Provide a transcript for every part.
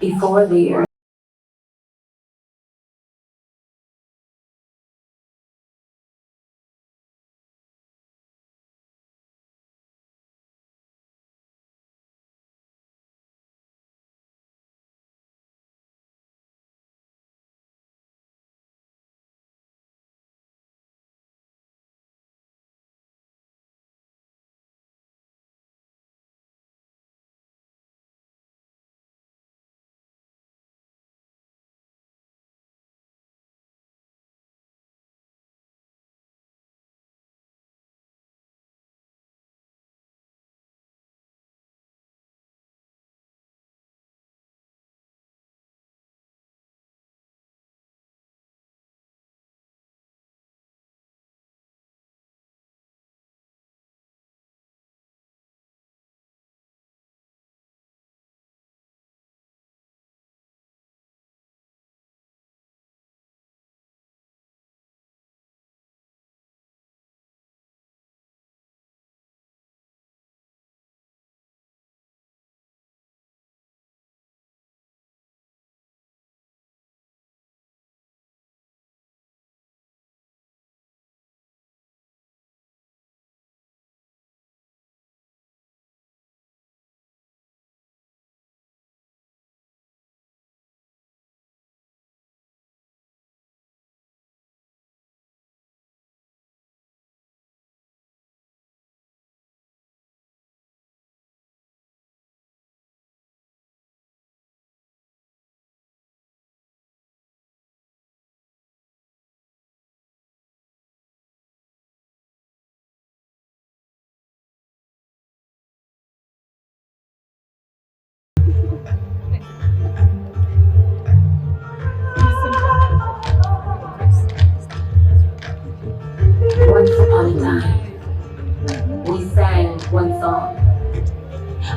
before the year. Once upon a time, we sang one song,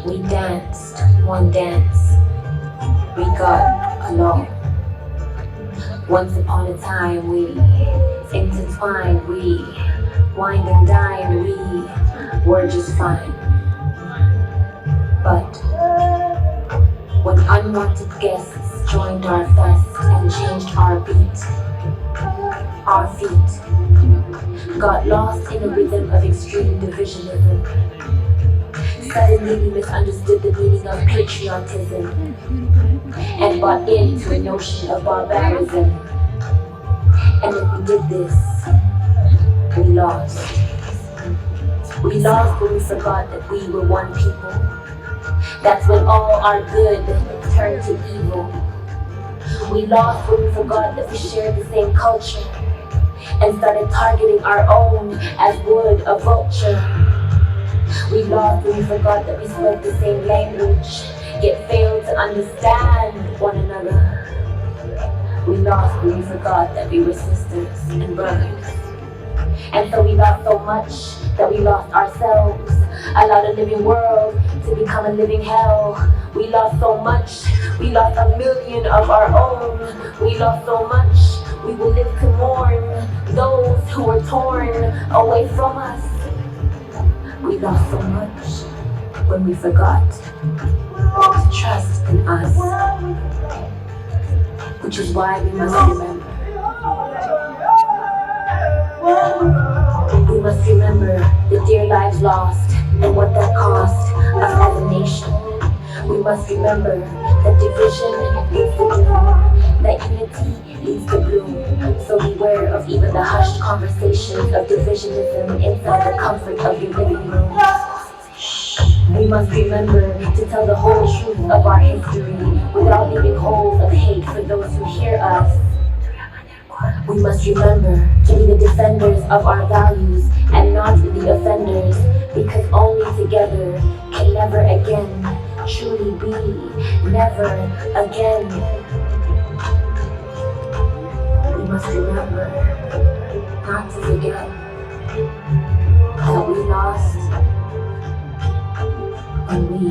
we danced one dance, we got along. Once upon a time, we intertwined, we wined and dined, we were just fine. But when unwanted guests joined our fest and changed our beat, our feet got lost in a rhythm of extreme divisionism. Suddenly we misunderstood the meaning of patriotism and bought into a notion of barbarism. And when we did this, we lost. We lost when we forgot that we were one people. That's when all our good turned to evil. We lost when we forgot that we shared the same culture and started targeting our own as would a vulture. We lost when we forgot that we spoke the same language, yet failed to understand one another. We lost when we forgot that we were sisters and brothers. And so we lost so much that we lost ourselves, allowed a living world to become a living hell. We lost so much, we lost 1,000,000 of our own. We lost so much, we will live to mourn those who were torn away from us. We lost so much when we forgot to trust in us, which is why we must remember. We must remember the dear lives lost and what that cost us as a nation. We must remember that division leads to doom, that unity leads to bloom. So beware of even the hushed conversations of divisionism inside the comfort of your living room. We must remember to tell the whole truth of our history without leaving holes of hate for those who hear us. We must remember to be the defenders of our values and not the offenders, because only together can never again truly be never again. We must remember not to forget that we lost when we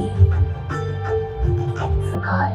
forgot.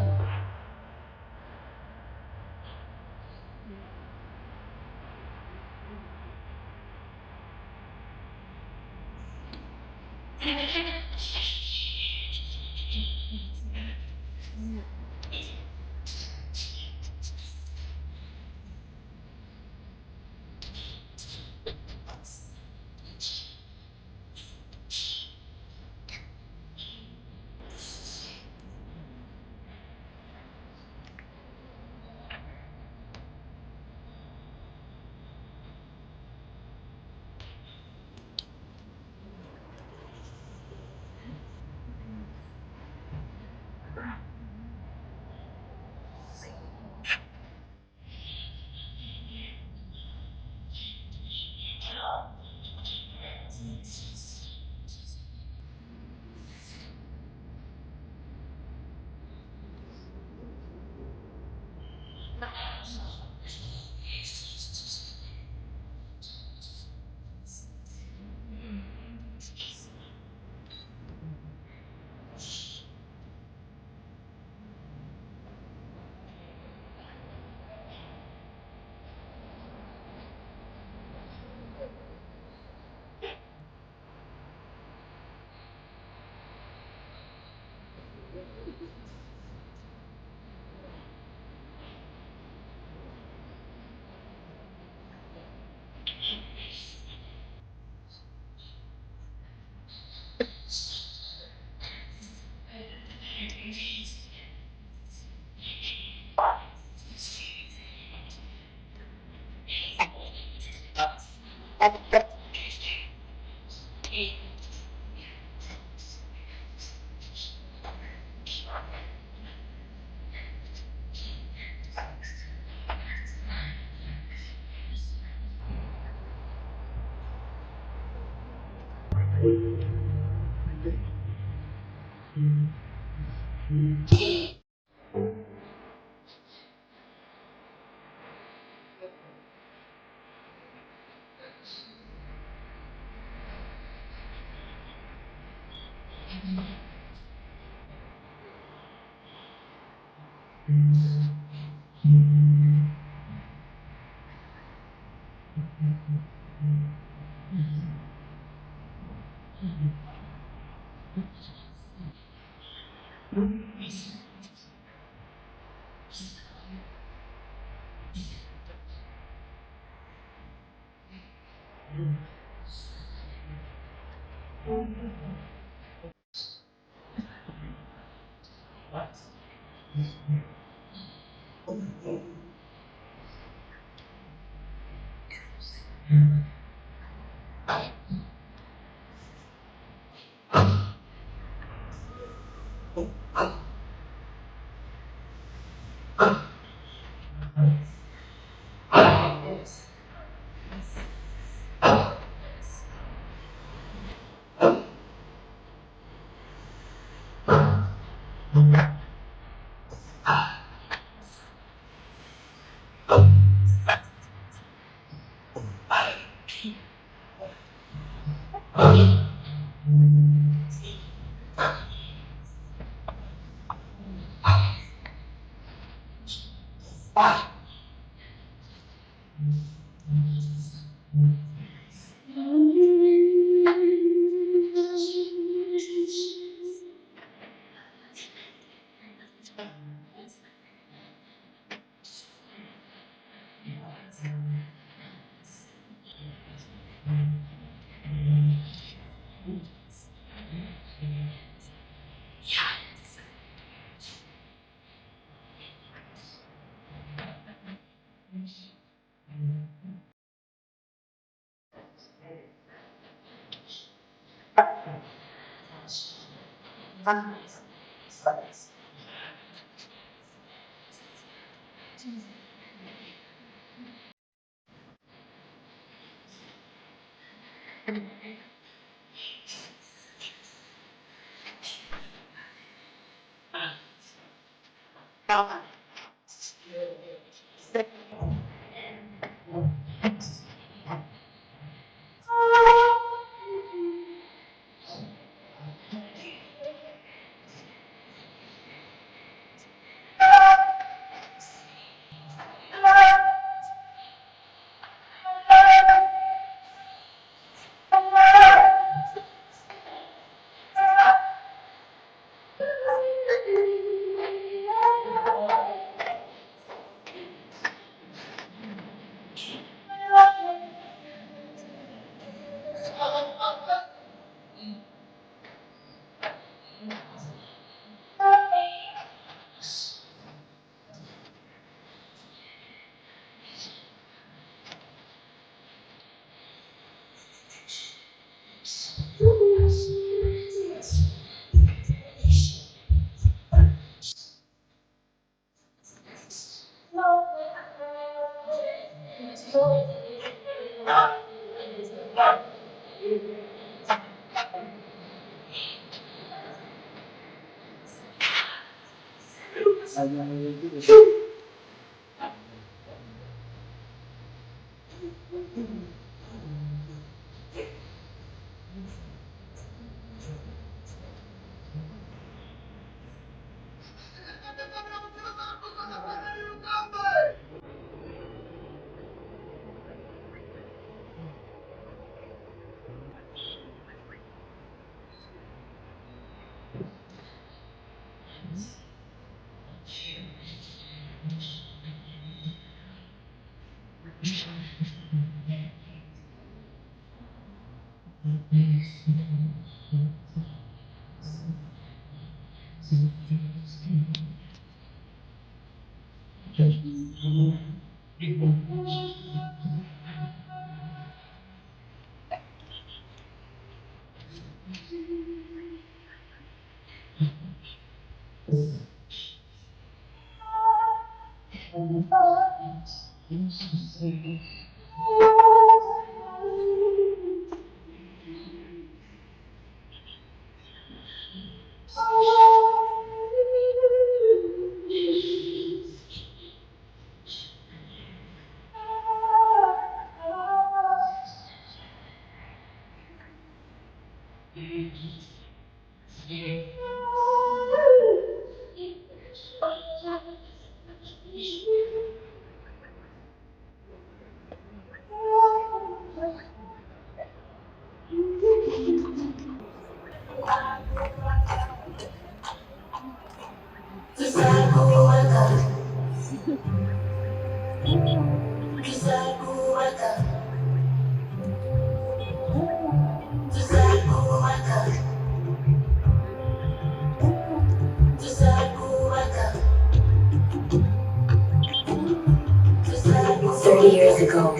Years ago,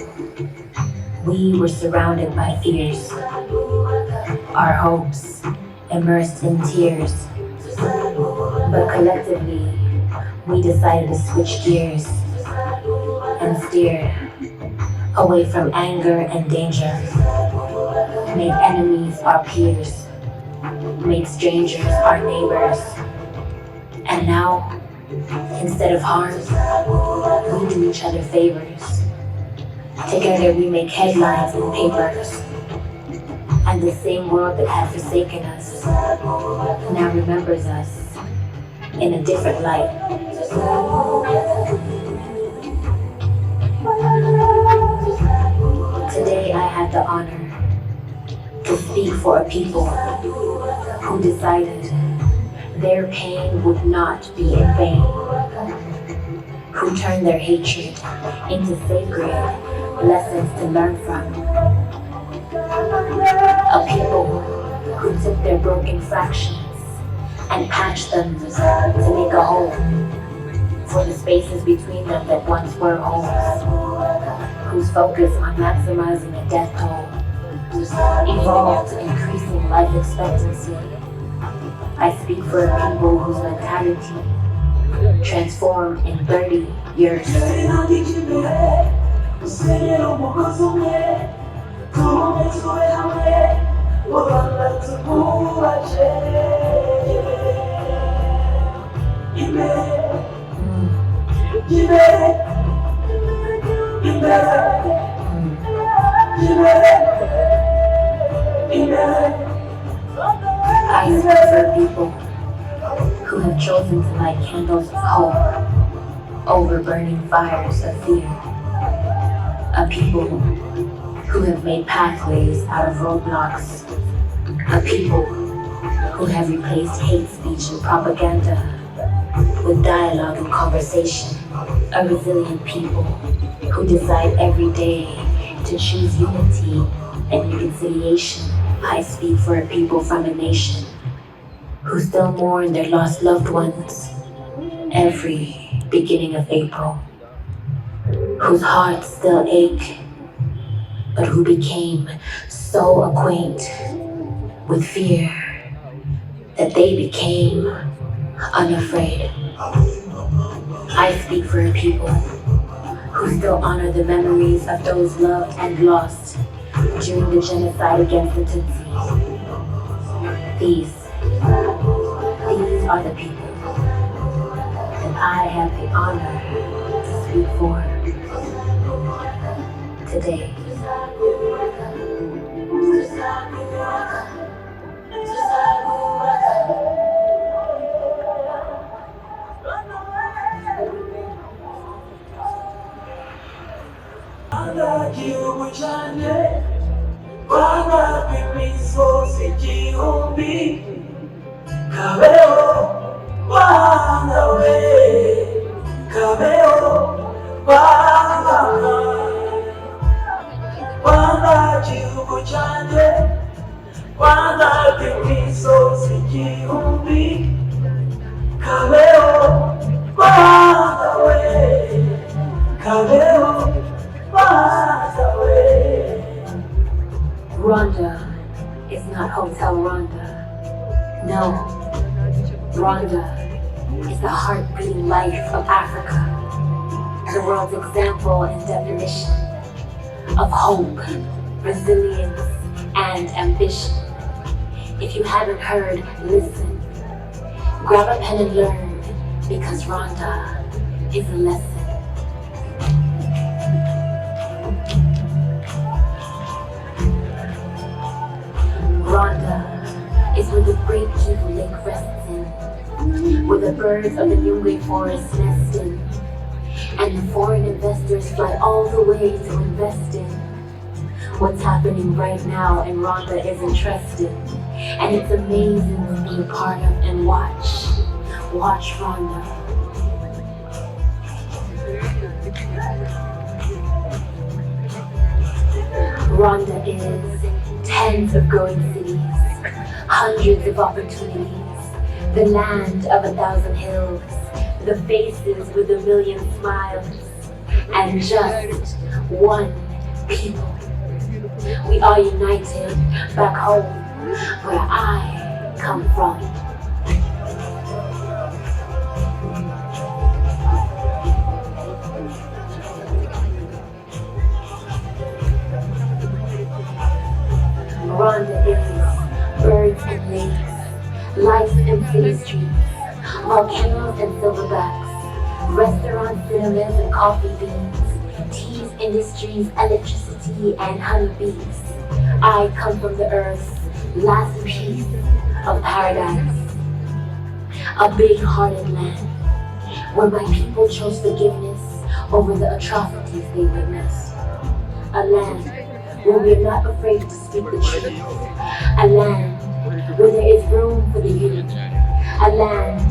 we were surrounded by fears, our hopes immersed in tears. But collectively, we decided to switch gears and steer away from anger and danger. Made enemies our peers, made strangers our neighbors. And now, instead of harm, we do each other favors. Together we make headlines in papers. And the same world that had forsaken us now remembers us in a different light. Today I had the honor to speak for a people who decided their pain would not be in vain, who turned their hatred into sacred lessons to learn from. A people who took their broken fractions and patched them to make a home for the spaces between them that once were homes, whose focus on maximizing the death toll evolved to increasing life expectancy. I speak for a people whose mentality transformed in 30 years. I speak for people who have chosen to light candles of hope over burning fires of fear. A people who have made pathways out of roadblocks. A people who have replaced hate speech and propaganda with dialogue and conversation. A resilient people who decide every day to choose unity and reconciliation. I speak for a people from a nation who still mourn their lost loved ones every beginning of April, whose hearts still ache, but who became so acquainted with fear that they became unafraid. I speak for a people who still honor the memories of those loved and lost during the genocide against the Tutsis. These are the people that I have the honor to speak for today. Igihugu cyanjye Rwanda rw'imisozi igihumbi kabeho Rwanda we kabeho Rwanda Rwanda igihugu cyanjye Rwanda rw'imisozi igihumbi kabeho Rwanda we kabeho Rwanda is not Hotel Rwanda. No, Rwanda is the heart-beating life of Africa, the world's example and definition of hope, resilience, and ambition. If you haven't heard, listen. Grab a pen and learn, because Rwanda is a lesson. Rwanda is where the great Kivu Lake rests in, where the birds of the Nyungwe forest nest in, and the foreign investors fly all the way to invest in. What's happening right now in Rwanda is interesting, and it's amazing to be a part of and watch Rwanda. Rwanda is tens of growing cities, hundreds of opportunities, the land of 1,000 hills, the faces with 1,000,000 smiles, and just one people. We are united back home, where I come from. Rwanda is birds and lakes, life and city streets, volcanoes and silverbacks, restaurants, cinemas and coffee beans, teas, industries, electricity and honeybees. I come from the earth's last piece of paradise, a big-hearted land where my people chose forgiveness over the atrocities they witnessed, a land where we are not afraid to speak the truth, a land where there is room for the youth, a land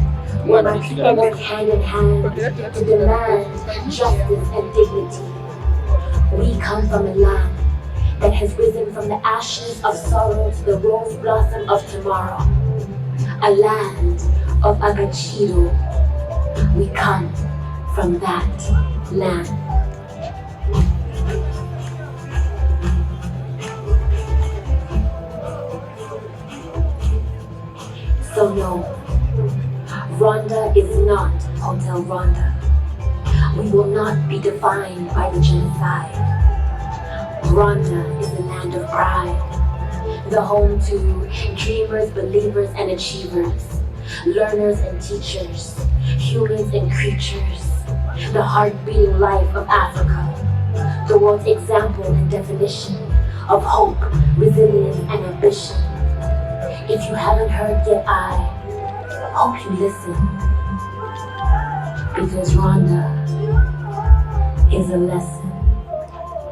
where my people work hand in hand to demand justice and dignity. We come from a land that has risen from the ashes of sorrow to the rose blossom of tomorrow, a land of Agaciro. We come from that land. So no, Rwanda is not Hotel Rwanda. We will not be defined by the genocide. Rwanda is the land of pride, the home to dreamers, believers, and achievers, learners and teachers, humans and creatures, the heart-beating life of Africa, the world's example and definition of hope, resilience, and ambition. If you haven't heard yet, I hope you listen, because Rwanda is a lesson.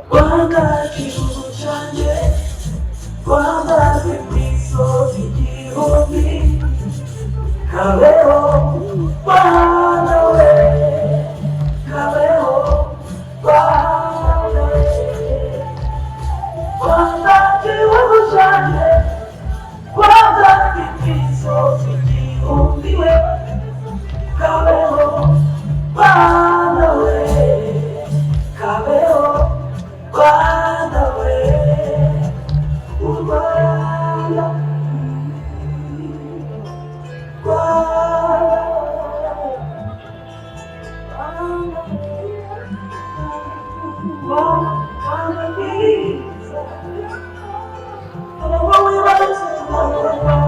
Rwanda igihugu cyanjye, Rwanda rw'imisozi igihumbi, kabeho Rwanda we, kabeho Rwanda we, Rwanda igihugu cyanjye, Rwanda rw'imisozi igihumbi we, kabeho Rwanda we, kabeho Rwanda we, Rwanda, Rwanda, Rwanda, Rwanda,